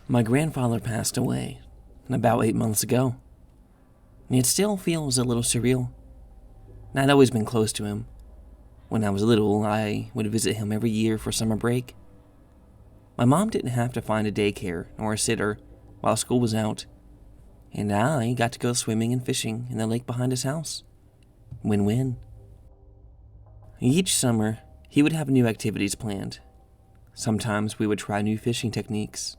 My grandfather passed away about 8 months ago, and it still feels a little surreal. I'd always been close to him. When I was little, I would visit him every year for summer break. My mom didn't have to find a daycare or a sitter while school was out, and I got to go swimming and fishing in the lake behind his house. Win-win. Each summer, he would have new activities planned. Sometimes we would try new fishing techniques.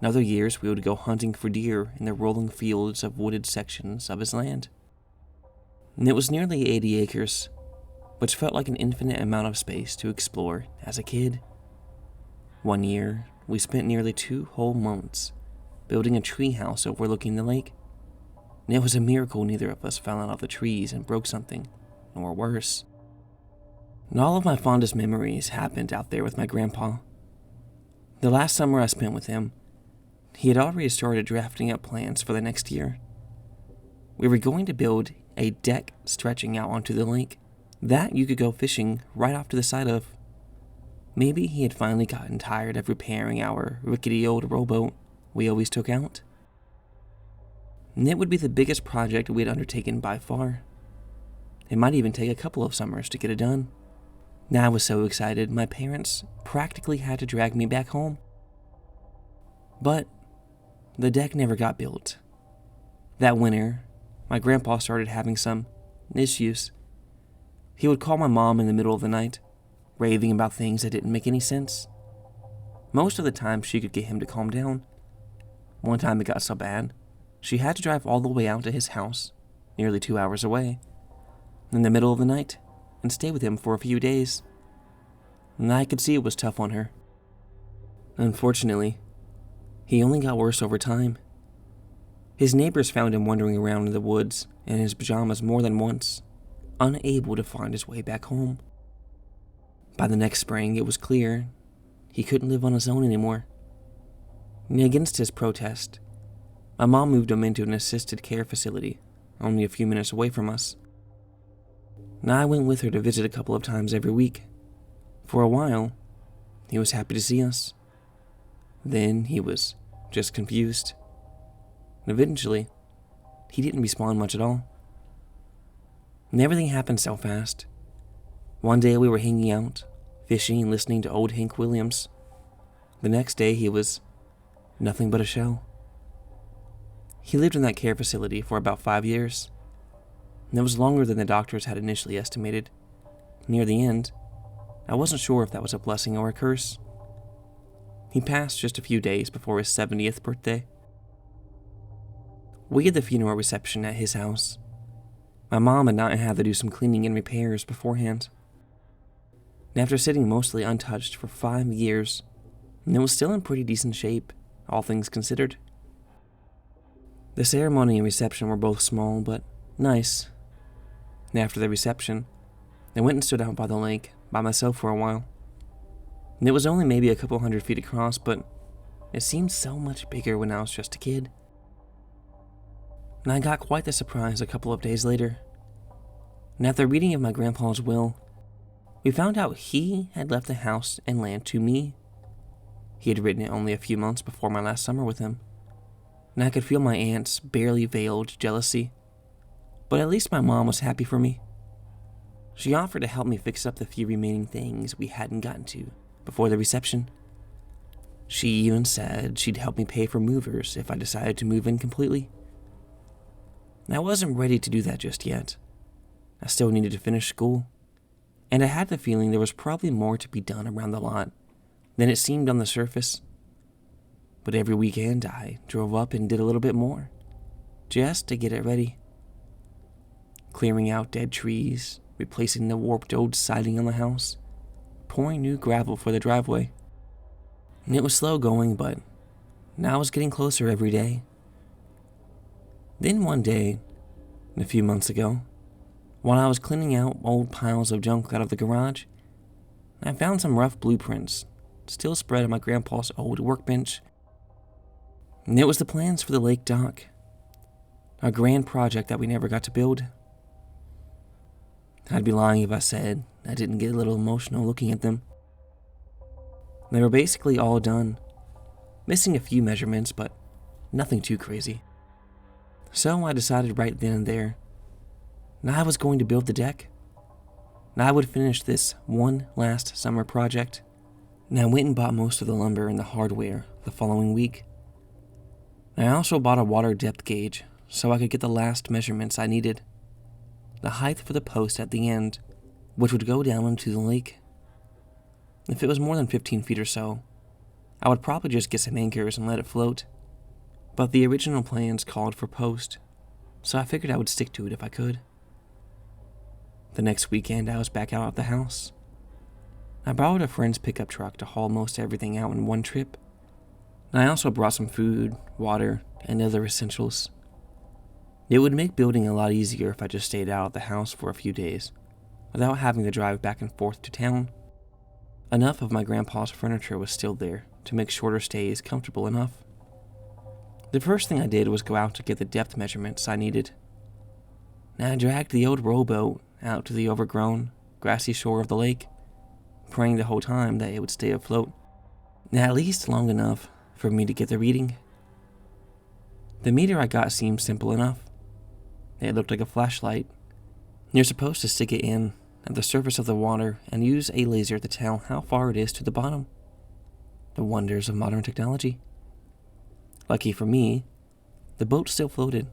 In other years, we would go hunting for deer in the rolling fields of wooded sections of his land. And it was nearly 80 acres, which felt like an infinite amount of space to explore as a kid. One year, we spent nearly 2 whole months building a tree house overlooking the lake. And it was a miracle neither of us fell out of the trees and broke something, or worse. And all of my fondest memories happened out there with my grandpa. The last summer I spent with him, he had already started drafting up plans for the next year. We were going to build a deck stretching out onto the lake that you could go fishing right off to the side of. Maybe he had finally gotten tired of repairing our rickety old rowboat we always took out. And it would be the biggest project we had undertaken by far. It might even take a couple of summers to get it done. Now I was so excited, my parents practically had to drag me back home. But the deck never got built. That winter, my grandpa started having some issues. He would call my mom in the middle of the night, raving about things that didn't make any sense. Most of the time, she could get him to calm down. One time it got so bad, she had to drive all the way out to his house, nearly 2 hours away, in the middle of the night, and stay with him for a few days. And I could see it was tough on her. Unfortunately, he only got worse over time. His neighbors found him wandering around in the woods in his pajamas more than once, unable to find his way back home. By the next spring, it was clear he couldn't live on his own anymore. And against his protest, my mom moved him into an assisted care facility only a few minutes away from us. And I went with her to visit a couple of times every week. For a while, he was happy to see us. Then he was just confused. And eventually, he didn't respond much at all. And everything happened so fast. One day we were hanging out, fishing and listening to old Hank Williams. The next day he was nothing but a shell. He lived in that care facility for about 5 years. And it was longer than the doctors had initially estimated. Near the end, I wasn't sure if that was a blessing or a curse. He passed just a few days before his 70th birthday. We had the funeral reception at his house. My mom had not had to do some cleaning and repairs beforehand. And after sitting mostly untouched for 5 years, it was still in pretty decent shape, all things considered. The ceremony and reception were both small but nice. And after the reception, I went and stood out by the lake by myself for a while. And it was only maybe a couple 100 feet across, but it seemed so much bigger when I was just a kid. And I got quite the surprise a couple of days later. And after reading of my grandpa's will, we found out he had left the house and land to me. He had written it only a few months before my last summer with him. And I could feel my aunt's barely veiled jealousy. But at least my mom was happy for me. She offered to help me fix up the few remaining things we hadn't gotten to before the reception. She even said she'd help me pay for movers if I decided to move in completely. I wasn't ready to do that just yet. I still needed to finish school, and I had the feeling there was probably more to be done around the lot than it seemed on the surface. But every weekend I drove up and did a little bit more, just to get it ready. Clearing out dead trees, replacing the warped old siding on the house, pouring new gravel for the driveway. And it was slow going, but now I was getting closer every day. Then one day, a few months ago, while I was cleaning out old piles of junk out of the garage, I found some rough blueprints still spread on my grandpa's old workbench. And it was the plans for the lake dock, a grand project that we never got to build. I'd be lying if I said I didn't get a little emotional looking at them. They were basically all done. missing a few measurements, but nothing too crazy. So I decided right then and there, and I was going to build the deck. And I would finish this one last summer project. And I went and bought most of the lumber and the hardware the following week. And I also bought a water depth gauge so I could get the last measurements I needed. The height for the post at the end, which would go down into the lake. If it was more than 15 feet or so, I would probably just get some anchors and let it float. But the original plans called for post, so I figured I would stick to it if I could. The next weekend, I was back out at the house. I borrowed a friend's pickup truck to haul most everything out in one trip. And I also brought some food, water, and other essentials. It would make building a lot easier if I just stayed out at the house for a few days, without having to drive back and forth to town. Enough of my grandpa's furniture was still there to make shorter stays comfortable enough. The first thing I did was go out to get the depth measurements I needed. And I dragged the old rowboat out to the overgrown, grassy shore of the lake, praying the whole time that it would stay afloat, at least long enough for me to get the reading. The meter I got seemed simple enough. It looked like a flashlight. You're supposed to stick it in at the surface of the water and use a laser to tell how far it is to the bottom. The wonders of modern technology. Lucky for me, the boat still floated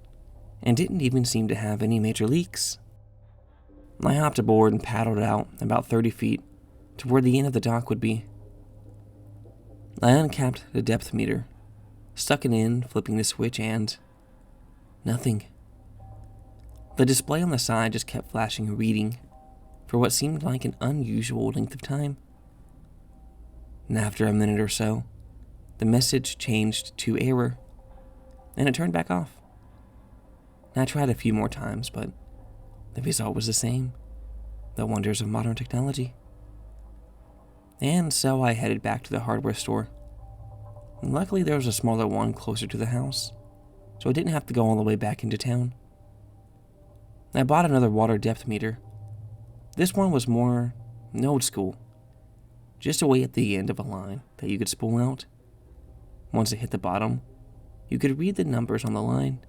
and didn't even seem to have any major leaks. I hopped aboard and paddled out about 30 feet to where the end of the dock would be. I uncapped the depth meter, stuck it in, flipping the switch, and nothing. The display on the side just kept flashing a reading for what seemed like an unusual length of time. And after a minute or so, the message changed to error, and it turned back off. I tried a few more times, but the result was the same. The wonders of modern technology. And so I headed back to the hardware store. And luckily there was a smaller one closer to the house, so I didn't have to go all the way back into town. I bought another water depth meter. This one was more old school, just a way at the end of a line that you could spool out. Once it hit the bottom, you could read the numbers on the line.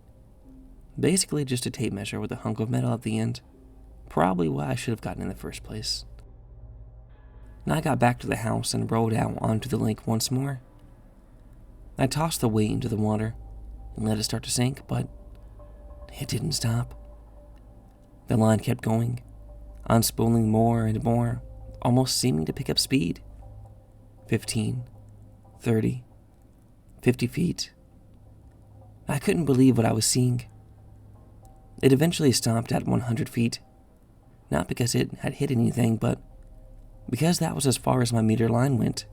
Basically just a tape measure with a hunk of metal at the end. Probably what I should have gotten in the first place. And I got back to the house and rowed out onto the lake once more. I tossed the weight into the water and let it start to sink, but it didn't stop. The line kept going, unspooling more and more, almost seeming to pick up speed. 15, 30, 50 feet. I couldn't believe what I was seeing. It eventually stopped at 100 feet, not because it had hit anything, but because that was as far as my meter line went.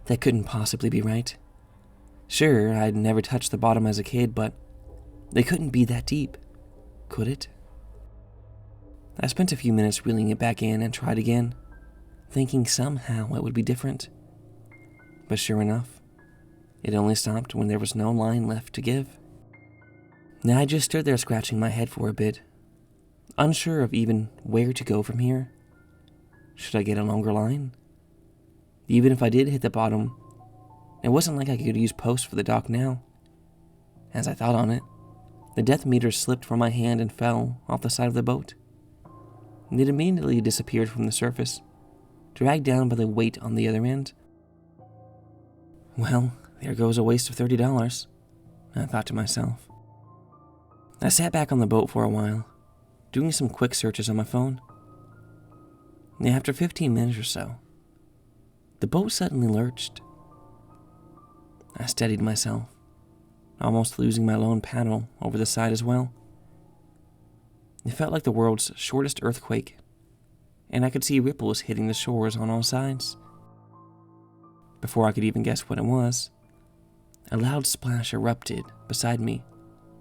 That couldn't possibly be right. Sure, I'd never touched the bottom as a kid, but it couldn't be that deep, could it? I spent a few minutes reeling it back in and tried again, thinking somehow it would be different. But sure enough, it only stopped when there was no line left to give. Now I just stood there scratching my head for a bit, unsure of even where to go from here. Should I get a longer line? Even if I did hit the bottom, it wasn't like I could use post for the dock now. As I thought on it, the depth meter slipped from my hand and fell off the side of the boat. And it immediately disappeared from the surface, dragged down by the weight on the other end. Well, there goes a waste of $30, I thought to myself. I sat back on the boat for a while, doing some quick searches on my phone. And after 15 minutes or so, the boat suddenly lurched. I steadied myself, almost losing my lone paddle over the side as well. It felt like the world's shortest earthquake, and I could see ripples hitting the shores on all sides. Before I could even guess what it was, a loud splash erupted beside me,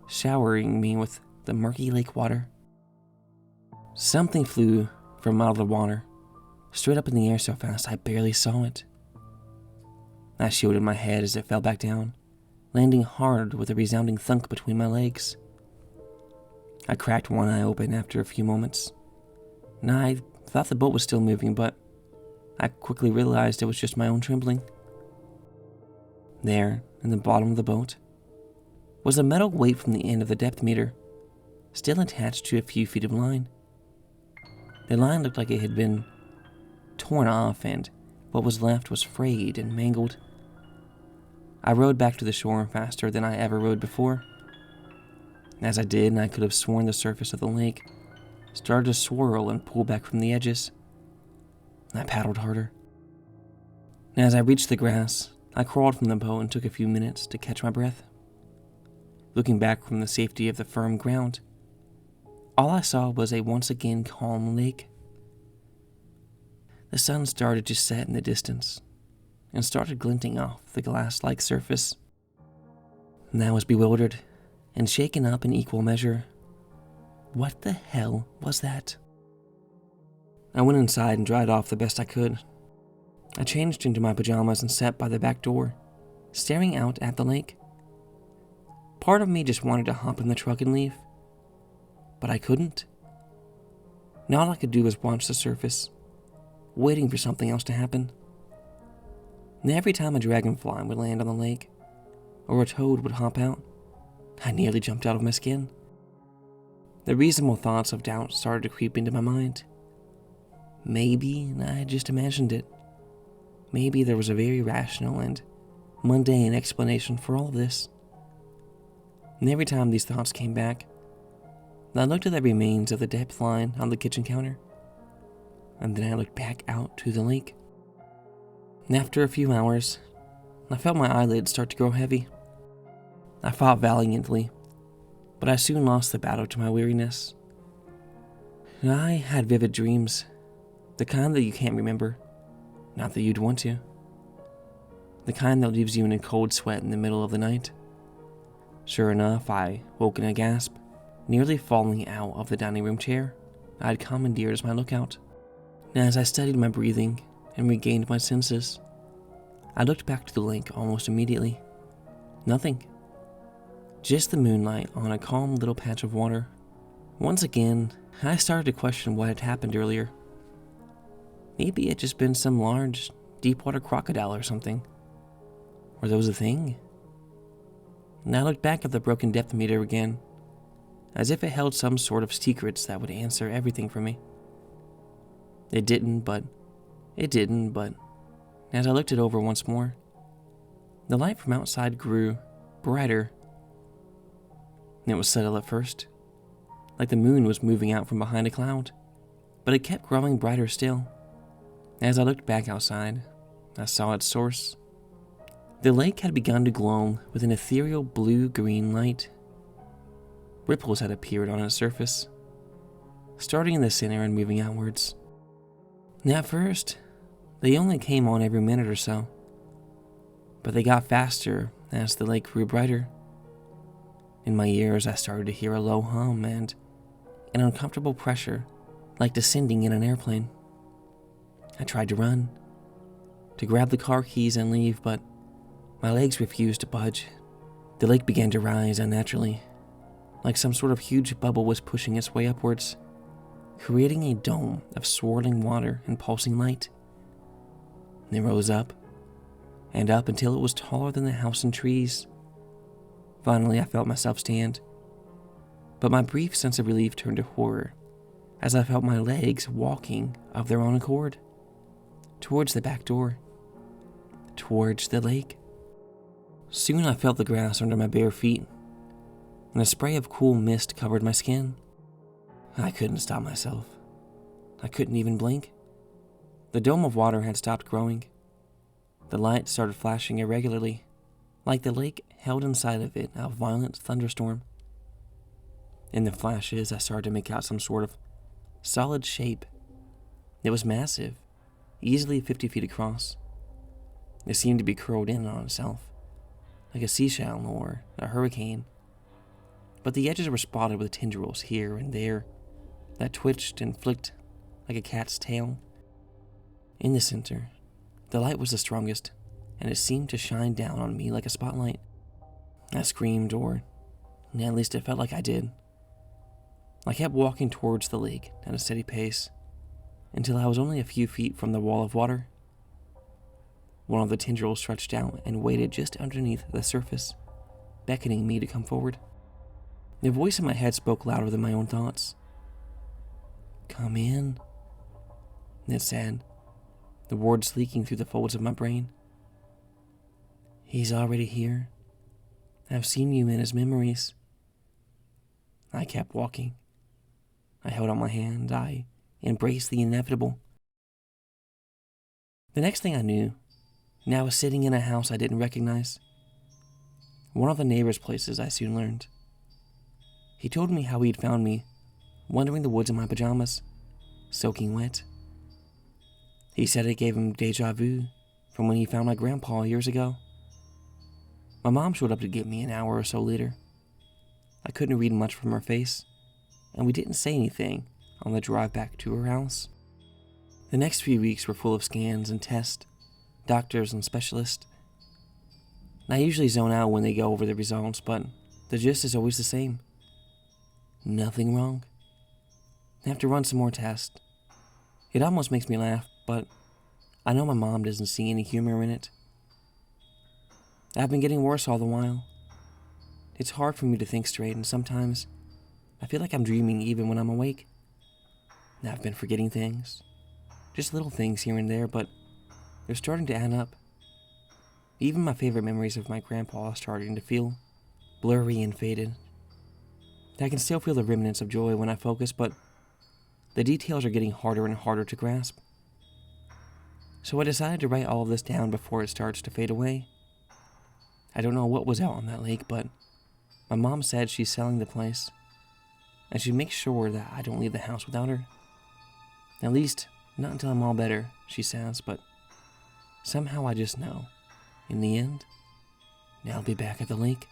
showering me with the murky lake water. Something flew from out of the water, straight up in the air so fast I barely saw it. I shielded my head as it fell back down, landing hard with a resounding thunk between my legs. I cracked one eye open after a few moments, and I thought the boat was still moving, but I quickly realized it was just my own trembling. There, in the bottom of the boat, was a metal weight from the end of the depth meter, still attached to a few feet of line. The line looked like it had been torn off, and what was left was frayed and mangled. I rowed back to the shore faster than I ever rowed before. As I did, I could have sworn the surface of the lake started to swirl and pull back from the edges. I paddled harder. As I reached the grass, I crawled from the boat and took a few minutes to catch my breath. Looking back from the safety of the firm ground, all I saw was a once again calm lake. The sun started to set in the distance and started glinting off the glass-like surface. And I was bewildered and shaken up in equal measure. What the hell was that? I went inside and dried off the best I could. I changed into my pajamas and sat by the back door, staring out at the lake. Part of me just wanted to hop in the truck and leave, but I couldn't. Now all I could do was watch the surface, waiting for something else to happen. And every time a dragonfly would land on the lake, or a toad would hop out, I nearly jumped out of my skin. The reasonable thoughts of doubt started to creep into my mind. Maybe I just imagined it. Maybe there was a very rational and mundane explanation for all of this. And every time these thoughts came back, I looked at the remains of the depth line on the kitchen counter, and then I looked back out to the lake. And after a few hours, I felt my eyelids start to grow heavy. I fought valiantly, but I soon lost the battle to my weariness. I had vivid dreams, the kind that you can't remember, not that you'd want to. The kind that leaves you in a cold sweat in the middle of the night. Sure enough, I woke in a gasp, nearly falling out of the dining room chair I had commandeered as my lookout. And as I steadied my breathing and regained my senses, I looked back to the lake almost immediately. Nothing. Just the moonlight on a calm little patch of water. Once again, I started to question what had happened earlier. Maybe it had just been some large, deep-water crocodile or something. Were those a thing? And I looked back at the broken depth meter again, as if it held some sort of secrets that would answer everything for me. It didn't, but as I looked it over once more, the light from outside grew brighter. It was subtle at first, like the moon was moving out from behind a cloud, but it kept growing brighter still. As I looked back outside, I saw its source. The lake had begun to glow with an ethereal blue-green light. Ripples had appeared on its surface, starting in the center and moving outwards. And at first, they only came on every minute or so, but they got faster as the lake grew brighter. In my ears, I started to hear a low hum and an uncomfortable pressure, like descending in an airplane. I tried to run, to grab the car keys and leave, but my legs refused to budge. The lake began to rise unnaturally, like some sort of huge bubble was pushing its way upwards, creating a dome of swirling water and pulsing light. It rose up and up until it was taller than the house and trees. Finally, I felt myself stand, but my brief sense of relief turned to horror as I felt my legs walking of their own accord, towards the back door, towards the lake. Soon I felt the grass under my bare feet, and a spray of cool mist covered my skin. I couldn't stop myself. I couldn't even blink. The dome of water had stopped growing. The light started flashing irregularly, like the lake held inside of it a violent thunderstorm. In the flashes, I started to make out some sort of solid shape. It was massive, easily 50 feet across. It seemed to be curled in on itself, like a seashell or a hurricane. But the edges were spotted with tendrils here and there that twitched and flicked like a cat's tail. In the center, the light was the strongest, and it seemed to shine down on me like a spotlight. I screamed, or at least it felt like I did. I kept walking towards the lake at a steady pace until I was only a few feet from the wall of water. One of the tendrils stretched out and waited just underneath the surface, beckoning me to come forward. The voice in my head spoke louder than my own thoughts. "Come in," it said, the words leaking through the folds of my brain. "He's already here. I've seen you in his memories." I kept walking. I held out my hand. I embraced the inevitable. The next thing I knew, I was sitting in a house I didn't recognize. One of the neighbors' places, I soon learned. He told me how he'd found me, wandering the woods in my pajamas, soaking wet. He said it gave him deja vu from when he found my grandpa years ago. My mom showed up to get me an hour or so later. I couldn't read much from her face, and we didn't say anything on the drive back to her house. The next few weeks were full of scans and tests, doctors and specialists. I usually zone out when they go over the results, but the gist is always the same. Nothing wrong. I have to run some more tests. It almost makes me laugh, but I know my mom doesn't see any humor in it. I've been getting worse all the while. It's hard for me to think straight, and sometimes I feel like I'm dreaming even when I'm awake. I've been forgetting things, just little things here and there, but they're starting to add up. Even my favorite memories of my grandpa are starting to feel blurry and faded. I can still feel the remnants of joy when I focus, but the details are getting harder and harder to grasp. So I decided to write all of this down before it starts to fade away. I don't know what was out on that lake, but my mom said she's selling the place, and she'd make sure that I don't leave the house without her. At least, not until I'm all better, she says, but somehow I just know, in the end, I'll be back at the lake.